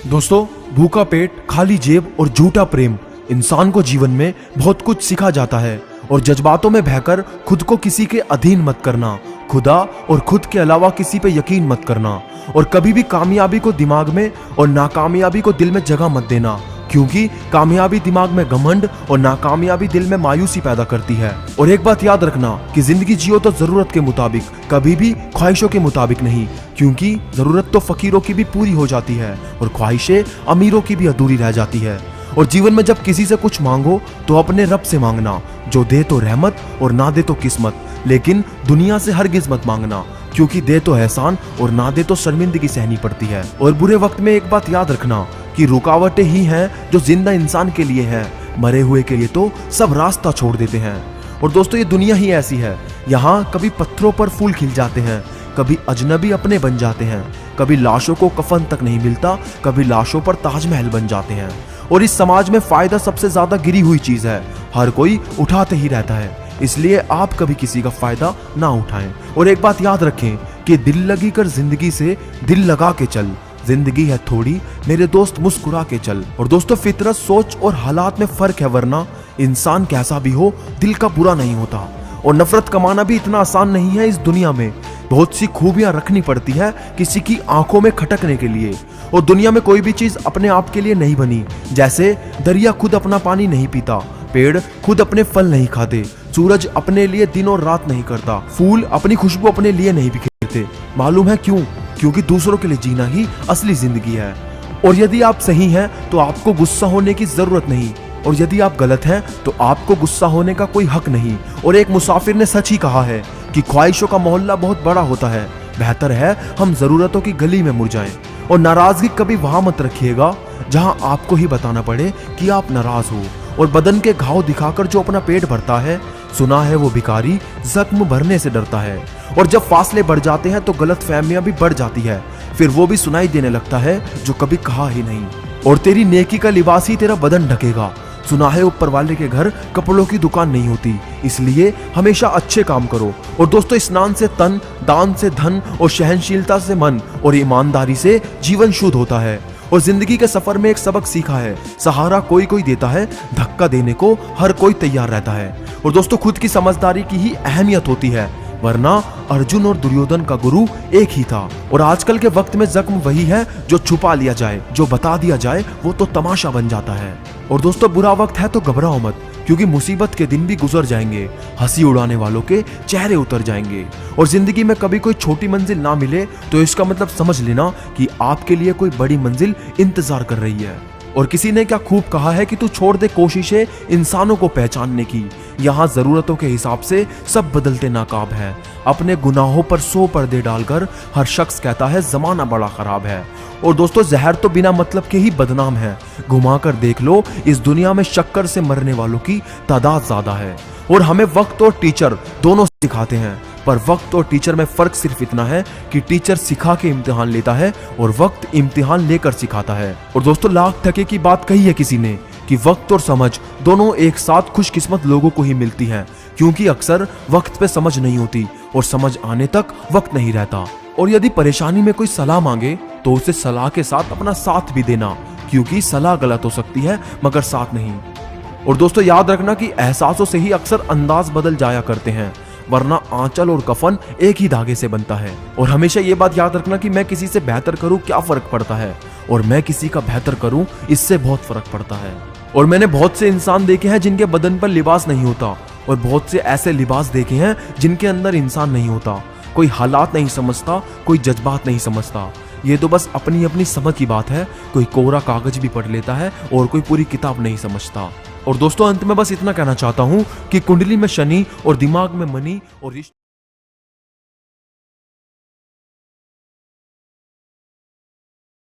दोस्तों, भूखा पेट, खाली जेब और झूठा प्रेम इंसान को जीवन में बहुत कुछ सिखा जाता है। और जज्बातों में बहकर खुद को किसी के अधीन मत करना, खुदा और खुद के अलावा किसी पे यकीन मत करना, और कभी भी कामयाबी को दिमाग में और नाकामयाबी को दिल में जगह मत देना, क्योंकि कामयाबी दिमाग में घमंड और नाकामयाबी दिल में मायूसी पैदा करती है। और एक बात याद रखना कि जिंदगी जियो तो जरूरत के मुताबिक, कभी भी ख्वाहिशों के मुताबिक नहीं, क्योंकि जरूरत तो फकीरों की भी पूरी हो जाती है और ख्वाहिशें अमीरों की भी अधूरी रह जाती है। और जीवन में जब किसी से कुछ मांगो तो अपने रब से मांगना, जो दे तो रहमत और ना दे तो किस्मत, लेकिन दुनिया से हरगिज मत मांगना, क्योंकि दे तो एहसान और ना दे तो शर्मिंदगी सहनी पड़ती है। और बुरे वक्त में एक बात याद रखना कि रुकावटें ही हैं जो जिंदा इंसान के लिए हैं, मरे हुए के लिए तो सब रास्ता छोड़ देते हैं। और दोस्तों, ये दुनिया ही ऐसी है, यहाँ कभी पत्थरों पर फूल खिल जाते हैं, कभी अजनबी अपने बन जाते हैं, कभी लाशों को कफन तक नहीं मिलता, कभी लाशों पर ताजमहल बन जाते हैं। और इस समाज में फायदा सबसे ज्यादा गिरी हुई चीज है, हर कोई उठाते ही रहता है, इसलिए आप कभी किसी का फायदा ना उठाएं। और एक बात याद रखें कि दिल लगी कर जिंदगी से दिल लगा के चल, जिंदगी है थोड़ी मेरे दोस्त मुस्कुरा के चल। और दोस्तों, फितरत, सोच और हालात में फर्क है, वरना इंसान कैसा भी हो दिल का बुरा नहीं होता। और नफरत कमाना भी इतना आसान नहीं है। इस दुनिया में बहुत सी खूबियां रखनी पड़ती है किसी की आंखों में खटकने के लिए। और दुनिया में कोई भी चीज अपने आप के लिए नहीं बनी, जैसे दरिया खुद अपना पानी नहीं पीता, पेड़ खुद अपने फल नहीं खाते, सूरज अपने लिए दिन और रात नहीं करता, फूल अपनी खुशबू अपने लिए नहीं बिखेरते। मालूम है क्यों? क्योंकि दूसरों के लिए जीना ही असली जिंदगी है। और यदि आप सही हैं तो आपको गुस्सा होने की जरूरत नहीं, और यदि आप गलत हैं तो आपको गुस्सा होने का कोई हक नहीं। और एक मुसाफिर ने सच ही कहा है कि ख्वाहिशों का मोहल्ला बहुत बड़ा होता है, बेहतर है हम जरूरतों की गली में मुड़ जाएं। और नाराजगी कभी वहां मत रखिएगा जहां आपको ही बताना पड़े कि आप नाराज हो। और बदन के घाव दिखाकर जो अपना पेट भरता है, सुना है वो भिखारी जख्म भरने से डरता है। और जब फासले बढ़ जाते हैं तो गलत फहमियां भी बढ़ जाती है, फिर वो भी सुनाई देने लगता है जो कभी कहा ही नहीं। और तेरी नेकी का लिबास ही तेरा बदन ढकेगा। सुना है ऊपर वाले के घर कपड़ों की दुकान नहीं होती, इसलिए हमेशा अच्छे काम करो। और दोस्तों, स्नान से तन, दान से धन और सहनशीलता से मन और ईमानदारी से जीवन शुद्ध होता है। और जिंदगी के सफर में एक सबक सीखा है, सहारा कोई कोई देता है, धक्का देने को हर कोई तैयार रहता है। और दोस्तों, खुद की समझदारी की ही अहमियत होती है, वरना अर्जुन और दुर्योधन का गुरु एक ही था। और आजकल के वक्त में जख्म वही है जो छुपा लिया जाए, जो बता दिया जाए वो तो तमाशा बन जाता है। और दोस्तों, बुरा वक्त है तो घबराओ मत, क्योंकि मुसीबत के दिन भी गुजर जाएंगे, हंसी उड़ाने वालों के चेहरे उतर जाएंगे। और जिंदगी में कभी कोई छोटी मंजिल ना मिले तो इसका मतलब समझ लेना कि आपके लिए कोई बड़ी मंजिल इंतजार कर रही है। और किसी ने क्या खूब कहा है कि तू छोड़ दे कोशिशें इंसानों को पहचानने की, यहाँ जरूरतों के हिसाब से सब बदलते नाकाब है। अपने गुनाहों पर 100 पर्दे डालकर हर शख्स कहता है जमाना बड़ा खराब है। और दोस्तों, जहर तो बिना मतलब के ही बदनाम है, घुमा कर देख लो इस दुनिया में शक्कर से मरने वालों की तादाद ज्यादा है। और हमें वक्त और टीचर दोनों सिखाते हैं, पर वक्त और टीचर में फर्क सिर्फ इतना है कि टीचर सिखा के इम्तिहान लेता है और वक्त इम्तिहान लेकर सिखाता है। और दोस्तों, लाख टके की बात कही है किसी ने कि वक्त और समझ दोनों एक साथ खुशकिस्मत लोगों को ही मिलती हैं, क्योंकि अक्सर वक्त पे समझ नहीं होती और समझ आने तक वक्त नहीं रहता। और यदि परेशानी में कोई सलाह मांगे तो उसे सलाह के साथ अपना साथ भी देना, क्योंकि सलाह गलत हो सकती है मगर साथ नहीं। और दोस्तों, याद रखना कि एहसासों से ही अक्सर अंदाज बदल जाया करते हैं, वरना आंचल और कफन एक ही धागे से बनता है। और हमेशा ये बात याद रखना कि मैं किसी से बेहतर करूं क्या फर्क पड़ता है, और मैं किसी का बेहतर करूं इससे बहुत फर्क पड़ता है। और मैंने बहुत से इंसान देखे हैं जिनके बदन पर लिबास नहीं होता, और बहुत से ऐसे लिबास देखे हैं जिनके अंदर इंसान नहीं होता। कोई हालात नहीं समझता, कोई जज्बात नहीं समझता, ये तो बस अपनी अपनी समझ की बात है। कोई कोरा कागज भी पढ़ लेता है और कोई पूरी किताब नहीं समझता। और दोस्तों, अंत में बस इतना कहना चाहता हूं कि कुंडली में शनि और दिमाग में मनी और